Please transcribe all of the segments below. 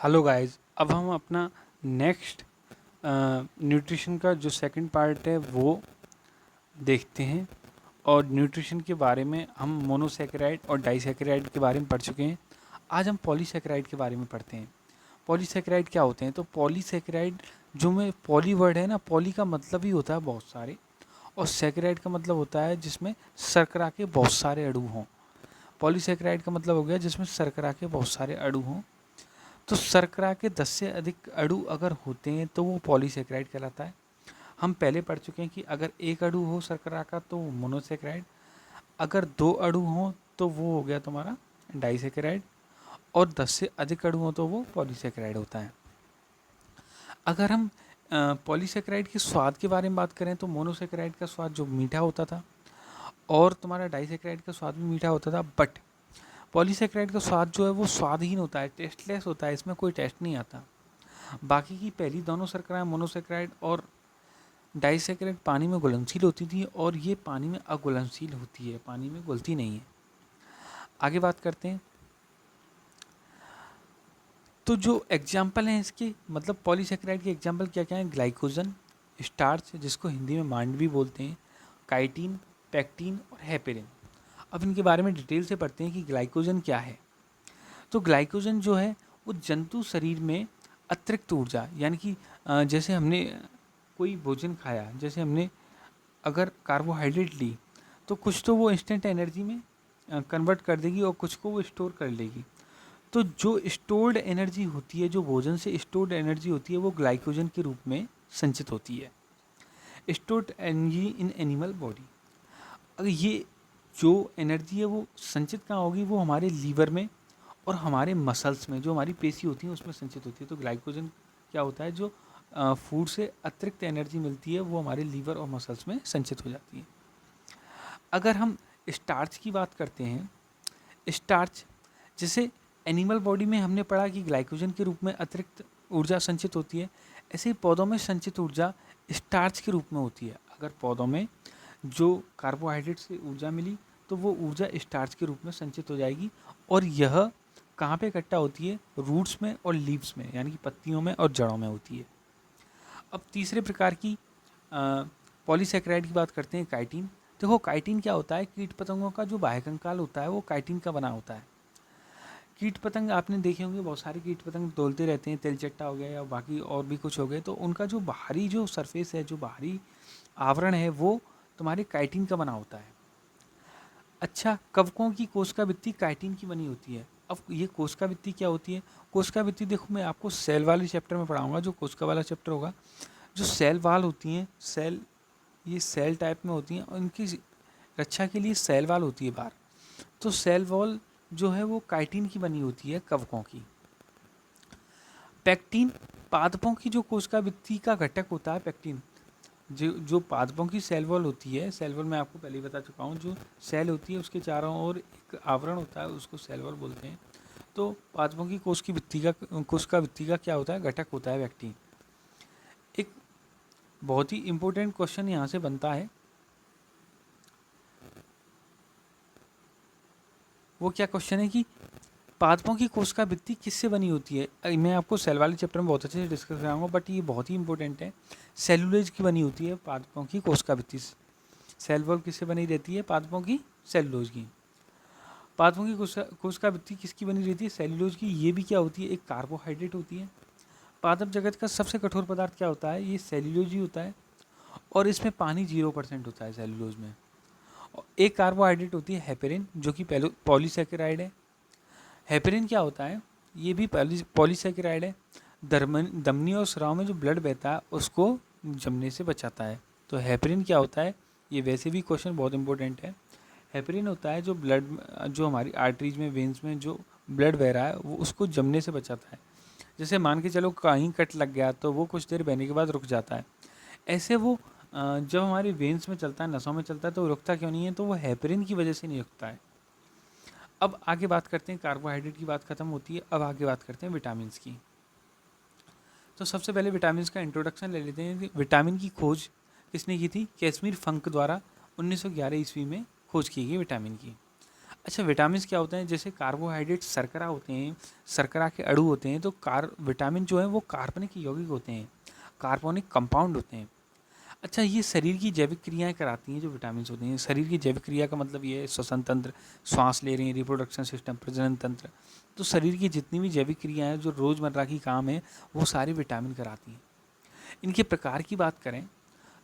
Hello guys, अब हम अपना नेक्स्ट न्यूट्रिशन का जो सेकंड पार्ट है वो देखते हैं। और न्यूट्रिशन के बारे में हम मोनोसेकेराइड और डाइसेकेराइड के बारे में पढ़ चुके हैं। आज हम पॉलीसेकेराइड के बारे में पढ़ते हैं। पॉलीसेकेराइड क्या होते हैं? तो पॉलीसेकेराइड, जो में पॉली वर्ड है ना, पॉली का मतलब ही होता है बहुत सारे, और सेकेराइड का मतलब होता है जिसमें शर्करा के बहुत सारे अणु हों। पॉलीसेकेराइड का मतलब हो गया जिसमें शर्करा के बहुत सारे अणु हों। तो शर्करा के 10 से अधिक अणु अगर होते हैं तो वो पॉलीसेकेराइड कहलाता है। हम पहले पढ़ चुके हैं कि अगर एक अणु हो शर्करा का तो वो मोनोसेकेराइड, अगर दो अणु हो तो वो हो गया तुम्हारा डाइसेकेराइड, और 10 से अधिक अणु हो तो वो पॉलीसेकेराइड होता है। अगर हम पॉलीसेकेराइड के स्वाद के बारे में बात करें तो मोनोसेकेराइड का स्वाद जो मीठा होता था, और तुम्हारा डाइसेकेराइड का स्वाद भी मीठा होता था, बट पॉलीसेकेराइड का स्वाद जो है वो स्वादहीन होता है, टेस्टलेस होता है, इसमें कोई टेस्ट नहीं आता। बाकी की पहली दोनों शर्कराएं मोनोसेकेराइड और डाइसेकेराइड पानी में घुलनशील होती थी, और ये पानी में अघुलनशील होती है, पानी में घुलती नहीं है। आगे बात करते हैं। तो जो एग्जाम्पल हैं इसके, मतलब पॉलीसेकेराइड के एग्जाम्पल क्या क्या हैं? ग्लाइकोजन, स्टार्च जिसको हिंदी में मांडवी बोलते हैं, काइटिन, पैक्टिन और हेपेरिन। अब इनके बारे में डिटेल से पढ़ते हैं कि ग्लाइकोजन क्या है। तो ग्लाइकोजन जो है वो जंतु शरीर में अतिरिक्त ऊर्जा, यानी कि जैसे हमने कोई भोजन खाया, जैसे हमने अगर कार्बोहाइड्रेट ली तो कुछ तो वो इंस्टेंट एनर्जी में कन्वर्ट कर देगी और कुछ को वो स्टोर कर लेगी। तो जो स्टोर्ड एनर्जी होती है, जो भोजन से स्टोर्ड एनर्जी होती है, वो ग्लाइकोजन के रूप में संचित होती है। Stored energy in animal body, अगर ये जो एनर्जी है वो संचित कहाँ होगी? वो हमारे लीवर में और हमारे मसल्स में, जो हमारी पेशी होती हैं उसमें संचित होती है। तो ग्लाइकोजन क्या होता है? जो फूड से अतिरिक्त एनर्जी मिलती है वो हमारे लीवर और मसल्स में संचित हो जाती है। अगर हम स्टार्च की बात करते हैं, स्टार्च जैसे एनिमल बॉडी में हमने पढ़ा कि ग्लाइकोजन के रूप में अतिरिक्त ऊर्जा संचित होती है, ऐसे ही पौधों में संचित ऊर्जा स्टार्च के रूप में होती है। अगर पौधों में जो कार्बोहाइड्रेट से ऊर्जा मिली तो वो ऊर्जा स्टार्च के रूप में संचित हो जाएगी, और यह कहाँ पे इकट्ठा होती है? रूट्स में और लीव्स में, यानी कि पत्तियों में और जड़ों में होती है। अब तीसरे प्रकार की पॉलीसेकेराइड की बात करते हैं, काइटिन। देखो काइटिन क्या होता है? कीट पतंगों का जो बाह्य कंकाल होता है वो काइटिन का बना होता है। कीट पतंग आपने देखे होंगे, बहुत सारे कीट पतंग दौड़ते रहते हैं, तेलचट्टा हो गया या बाकी और भी कुछ हो गए, तो उनका जो बाहरी जो सरफेस है, जो बाहरी आवरण है, वो तुम्हारे काइटिन का बना होता है। अच्छा, कवकों की कोशिका भित्ति काइटिन की बनी होती है। अब ये कोशिका भित्ति क्या होती है? कोशिका भित्ति देखो, मैं आपको सेल वाले चैप्टर में पढ़ाऊंगा, जो कोशिका वाला चैप्टर होगा। जो सेल वाल होती हैं, सेल, ये सेल टाइप में होती हैं, और इनकी रक्षा के लिए सेल वाल होती है बाहर। तो सेल वॉल जो है वो काइटिन की बनी होती है, कवकों की। पैक्टिन पादपों की जो कोशिका भित्ति का घटक होता है, पैक्टिन जो पादपों की सेल वॉल होती है, सेल वॉल मैं आपको पहले ही बता चुका हूँ, जो सेल होती है उसके चारों ओर एक आवरण होता है, उसको सेल वॉल बोलते हैं। तो पादपों की कोशिका भित्ति का क्या होता है? घटक होता है पैक्टिन। एक बहुत ही इंपॉर्टेंट क्वेश्चन यहाँ से बनता है, वो क्या क्वेश्चन है कि पादपों की कोशिका भित्ति किससे बनी होती है? मैं आपको सेल वाले चैप्टर में बहुत अच्छे से डिस्कस कराऊंगा, बट ये बहुत ही इंपॉर्टेंट है। सेलुलोज की बनी होती है पादपों की कोशिका भित्ति। सेल वॉल किससे बनी रहती है? पादपों की सेलुलोज की। पादपों की कोशिका भित्ति किसकी बनी रहती है? सेलुलोज की। ये भी क्या होती है? एक कार्बोहाइड्रेट होती है। पादप जगत का सबसे कठोर पदार्थ क्या होता है? ये सेल्यूलोज ही होता है, और इसमें पानी 0% होता है सेल्यूलोज में। और एक कार्बोहाइड्रेट होती है हेपेरिन, जो कि पॉलीसेकेराइड है। हेपेरिन क्या होता है? ये भी पॉलीसेकेराइड है। धमनी और स्राव में जो ब्लड बहता है उसको जमने से बचाता है। तो हेपेरिन क्या होता है? ये वैसे भी क्वेश्चन बहुत इंपॉर्टेंट है। हेपेरिन होता है जो ब्लड, जो हमारी आर्टरीज में, वेन्स में जो ब्लड बह रहा है वो उसको जमने से बचाता है। जैसे मान के चलो कहीं कट लग गया तो वो कुछ देर बहने के बाद रुक जाता है। ऐसे वो जब हमारी वेन्स में चलता है, नसों में चलता है, तो वो रुकता क्यों नहीं है? तो वो हेपेरिन की वजह से नहीं रुकता है। अब आगे बात करते हैं, कार्बोहाइड्रेट की बात खत्म होती है, अब आगे बात करते हैं विटामिन की। तो सबसे पहले विटामिन का इंट्रोडक्शन ले लेते हैं। विटामिन की खोज किसने की थी? कैसमीर फंक द्वारा 1911 ईस्वी में खोज की गई विटामिन की। अच्छा, विटामिन्स क्या होते हैं? जैसे कार्बोहाइड्रेट शर्करा होते हैं, शर्करा के अणु होते हैं, तो विटामिन जो है वो कार्बनिक यौगिक होते हैं, कार्बनिक कंपाउंड होते हैं। अच्छा, ये शरीर की जैविक क्रियाएं कराती हैं जो विटामिन होते हैं। शरीर की जैविक क्रिया का मतलब ये है श्वसन तंत्र, श्वास ले रहे हैं, रिप्रोडक्शन सिस्टम, प्रजनन तंत्र, तो शरीर की जितनी भी जैविक क्रियाएं जो रोज़मर्रा की काम है वो सारी विटामिन कराती हैं। इनके प्रकार की बात करें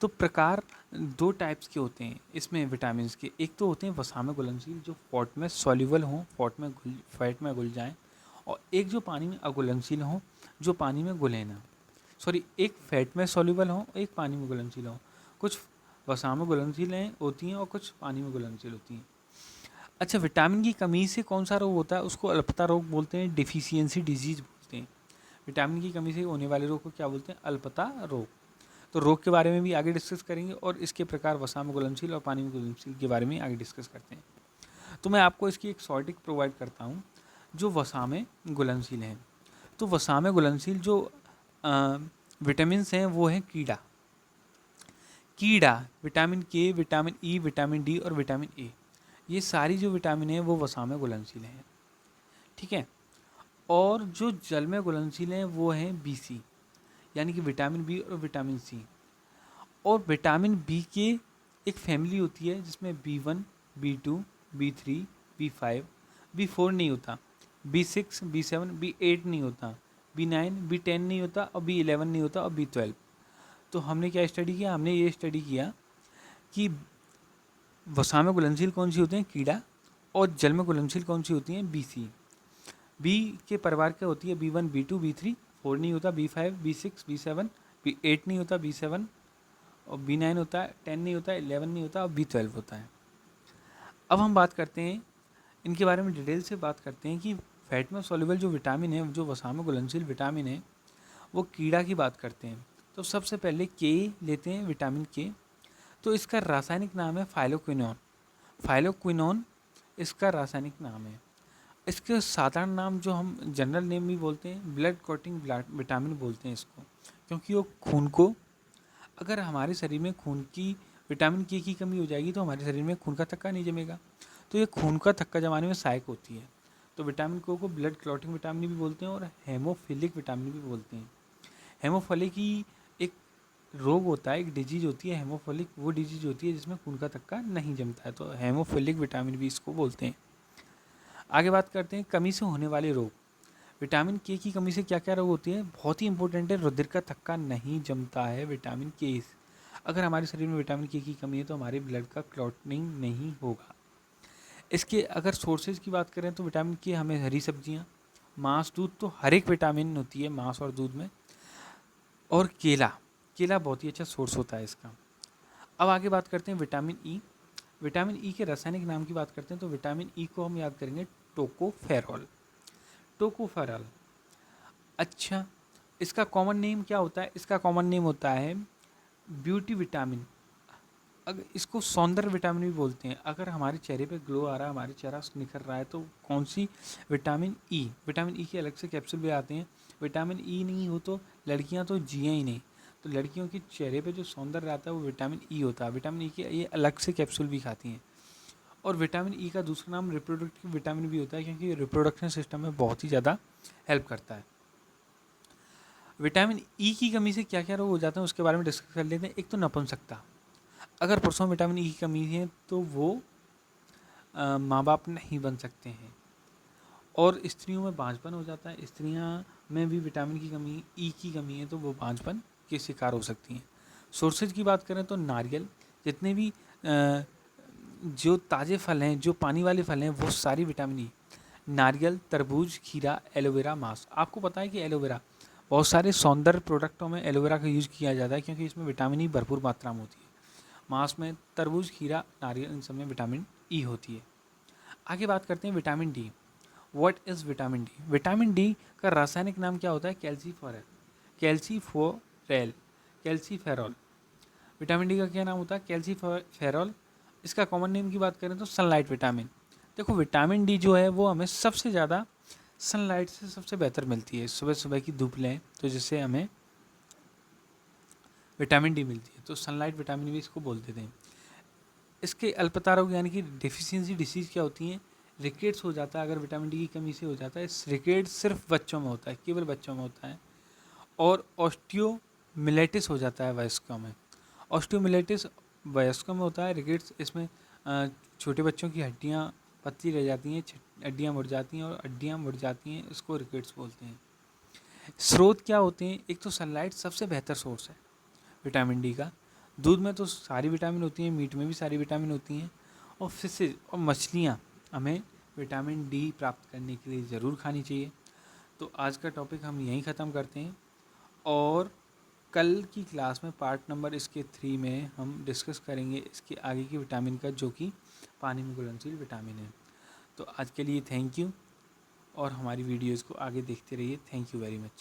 तो प्रकार दो टाइप्स के होते हैं इसमें विटामिन के। एक तो होते हैं वसा में घुलनशील जो फैट में सॉल्युबल हों, फैट में घुल जाएं, और एक जो पानी में अघुलनशील हों जो पानी में घुले ना। सॉरी, एक फैट में सॉल्युबल हों, एक पानी में घुलनशील हों। कुछ वसा में घुलनशील होती हैं और कुछ पानी में घुलनशील होती हैं। अच्छा, विटामिन की कमी से कौन सा रोग होता है? उसको अल्पता रोग बोलते हैं, डिफिशियंसी डिजीज बोलते हैं। विटामिन की कमी से होने वाले रोग को क्या बोलते हैं? अल्पता रोग। तो रोग के बारे में भी आगे डिस्कस करेंगे और इसके प्रकार वसा में घुलनशील और पानी में घुलनशील के बारे में आगे डिस्कस करते हैं। तो मैं आपको इसकी एक शॉर्टिक प्रोवाइड करता हूँ जो वसा में घुलनशील हैं। तो वसा में घुलनशील जो विटामिन हैं वो हैं कीड़ा, विटामिन के, विटामिन ई, विटामिन डी और विटामिन ए। ये सारी जो विटामिन है वो वसा में घुलनशील हैं, ठीक है। और जो जल में घुलनशील हैं वो हैं बी सी, यानी कि विटामिन बी और विटामिन सी। और विटामिन बी के एक फैमिली होती है जिसमें B1, B2, B3, B5, B4 नहीं होता, B6, B7, B8 नहीं होता, B9, B10 नहीं होता और B11 नहीं होता और B12। तो हमने क्या स्टडी किया? हमने ये स्टडी किया कि वसा में घुलनशील कौन सी होते हैं? कीड़ा। और जल में घुलनशील कौन सी होती हैं? B C. बी के परिवार क्या होती है? B1, B2, B3, 4 नहीं होता, B5, B6, B7, B8 नहीं होता, B7 और B9 होता है, 10 नहीं होता, 11 नहीं होता और B12 होता है। अब हम बात करते हैं इनके बारे में, डिटेल से बात करते हैं कि फैट में सॉल्युबल जो विटामिन है, जो वसा में घुलनशील विटामिन है, वो कीड़ा की बात करते हैं। तो सबसे पहले के लेते हैं, विटामिन के। तो इसका रासायनिक नाम है फाइलोक्विनोन। फाइलोक्विनोन इसका रासायनिक नाम है। इसके साधारण नाम जो हम जनरल नेम भी बोलते हैं, ब्लड क्लॉटिंग विटामिन बोलते हैं इसको, क्योंकि वो खून को, अगर हमारे शरीर में खून की विटामिन के की कमी हो जाएगी तो हमारे शरीर में खून का थक्का नहीं जमेगा, तो ये खून का थक्का जमाने में सहायक होती है। तो विटामिन को ब्लड क्लॉटिंग विटामिन भी बोलते हैं और हेमोफिलिक विटामिन भी बोलते हैं। हेमोफिलिक की एक रोग होता है, एक डिजीज होती है हेमोफिलिक, वो डिजीज होती है जिसमें खून का थक्का नहीं जमता है, तो हेमोफिलिक विटामिन भी इसको बोलते हैं। आगे बात करते हैं कमी से होने वाले रोग। विटामिन के की कमी से क्या क्या रोग होती है? बहुत ही इंपॉर्टेंट है, रुधिर का थक्का नहीं जमता है विटामिन के से। अगर हमारे शरीर में विटामिन के की कमी है तो हमारे ब्लड का क्लॉटिंग नहीं होगा। इसके अगर सोर्सेज की बात करें तो विटामिन के हमें हरी सब्जियां, मांस, दूध, तो हर एक विटामिन होती है मांस और दूध में, और केला, केला बहुत ही अच्छा सोर्स होता है इसका। अब आगे बात करते हैं विटामिन ई। विटामिन ई के रासायनिक नाम की बात करते हैं तो विटामिन ई को हम याद करेंगे टोकोफेरॉल। टोकोफेरॉल, अच्छा, इसका कॉमन नेम क्या होता है? इसका कॉमन नेम होता है ब्यूटी विटामिन। अगर इसको सौंदर्य विटामिन भी बोलते हैं। अगर हमारे चेहरे पे ग्लो आ रहा है, हमारे चेहरा निखर रहा है, तो कौन सी? Vitamin E. विटामिन ई के अलग से कैप्सूल भी आते हैं। विटामिन ई नहीं हो तो लड़कियां तो जिए ही नहीं। तो लड़कियों के चेहरे पे जो सौंदर्य आता है वो विटामिन ई होता है। विटामिन ई के ये अलग से कैप्सूल भी खाती हैं। और विटामिन ई का दूसरा नाम रिप्रोडक्टिव विटामिन भी होता है, क्योंकि रिप्रोडक्शन सिस्टम में बहुत ही ज़्यादा हेल्प करता है। विटामिन ई की कमी से क्या क्या रोग हो जाते हैं उसके बारे में डिस्कस कर लेते हैं। एक तो नपुंसकता। अगर पुरुषों में विटामिन ई की कमी है तो वो माँ बाप नहीं बन सकते हैं। और स्त्रियों में बांझपन हो जाता है। स्त्रियां में भी विटामिन की कमी, ई की कमी है तो वो बांझपन के शिकार हो सकती हैं। सोर्सेज की बात करें तो नारियल, जितने भी जो ताज़े फल हैं, जो पानी वाले फल हैं, वो सारी विटामिन ई। नारियल, तरबूज, खीरा, एलोवेरा, मांस। आपको पता है कि एलोवेरा, बहुत सारे सौंदर्य प्रोडक्टों में एलोवेरा का यूज़ किया जाता है क्योंकि इसमें विटामिन ई भरपूर मात्रा में होती है। मांस में तरबूज, खीरा, नारियल, इन सब में विटामिन ई होती है। आगे बात करते हैं vitamin D. What is vitamin D? Vitamin D का रासायनिक नाम क्या होता है? कैल्सीफेरॉल। कैल्सीफोरेल, कैल्सीफेरॉल। विटामिन डी का क्या नाम होता है? कैल्सीफेरॉल। इसका कॉमन नेम की बात करें तो सनलाइट विटामिन। देखो, विटामिन डी जो है वो हमें सबसे ज़्यादा सनलाइट से सबसे बेहतर मिलती है। सुबह सुबह की धूप लें तो जिससे हमें विटामिन डी मिलती है, तो सनलाइट विटामिन भी इसको बोल देते हैं। इसके अल्पता रोग यानी कि डेफिशिएंसी डिसीज़ क्या होती हैं? रिकेट्स हो जाता है अगर विटामिन डी की कमी से हो जाता है। रिकेट्स सिर्फ बच्चों में होता है, केवल बच्चों में होता है। और ऑस्टियोमिलेटिस हो जाता है वयस्कों में। ऑस्टियोमिलेटिस वयस्कों में होता है। रिकेट्स इसमें छोटे बच्चों की हड्डियाँ पतली रह जाती हैं, हड्डियाँ मुड़ जाती हैं और हड्डियाँ मुड़ जाती हैं, इसको रिकेट्स बोलते हैं। स्रोत क्या होते हैं? एक तो सनलाइट सबसे बेहतर सोर्स है विटामिन डी का। दूध में तो सारी विटामिन होती हैं, मीट में भी सारी विटामिन होती हैं, और फिशेज और मछलियाँ हमें विटामिन डी प्राप्त करने के लिए ज़रूर खानी चाहिए। तो आज का टॉपिक हम यहीं ख़त्म करते हैं, और कल की क्लास में पार्ट नंबर इसके 3 में हम डिस्कस करेंगे इसके आगे की विटामिन का, जो कि पानी में घुलनशील विटामिन है। तो आज के लिए थैंक यू, और हमारी वीडियोज़ को आगे देखते रहिए। Thank you very much.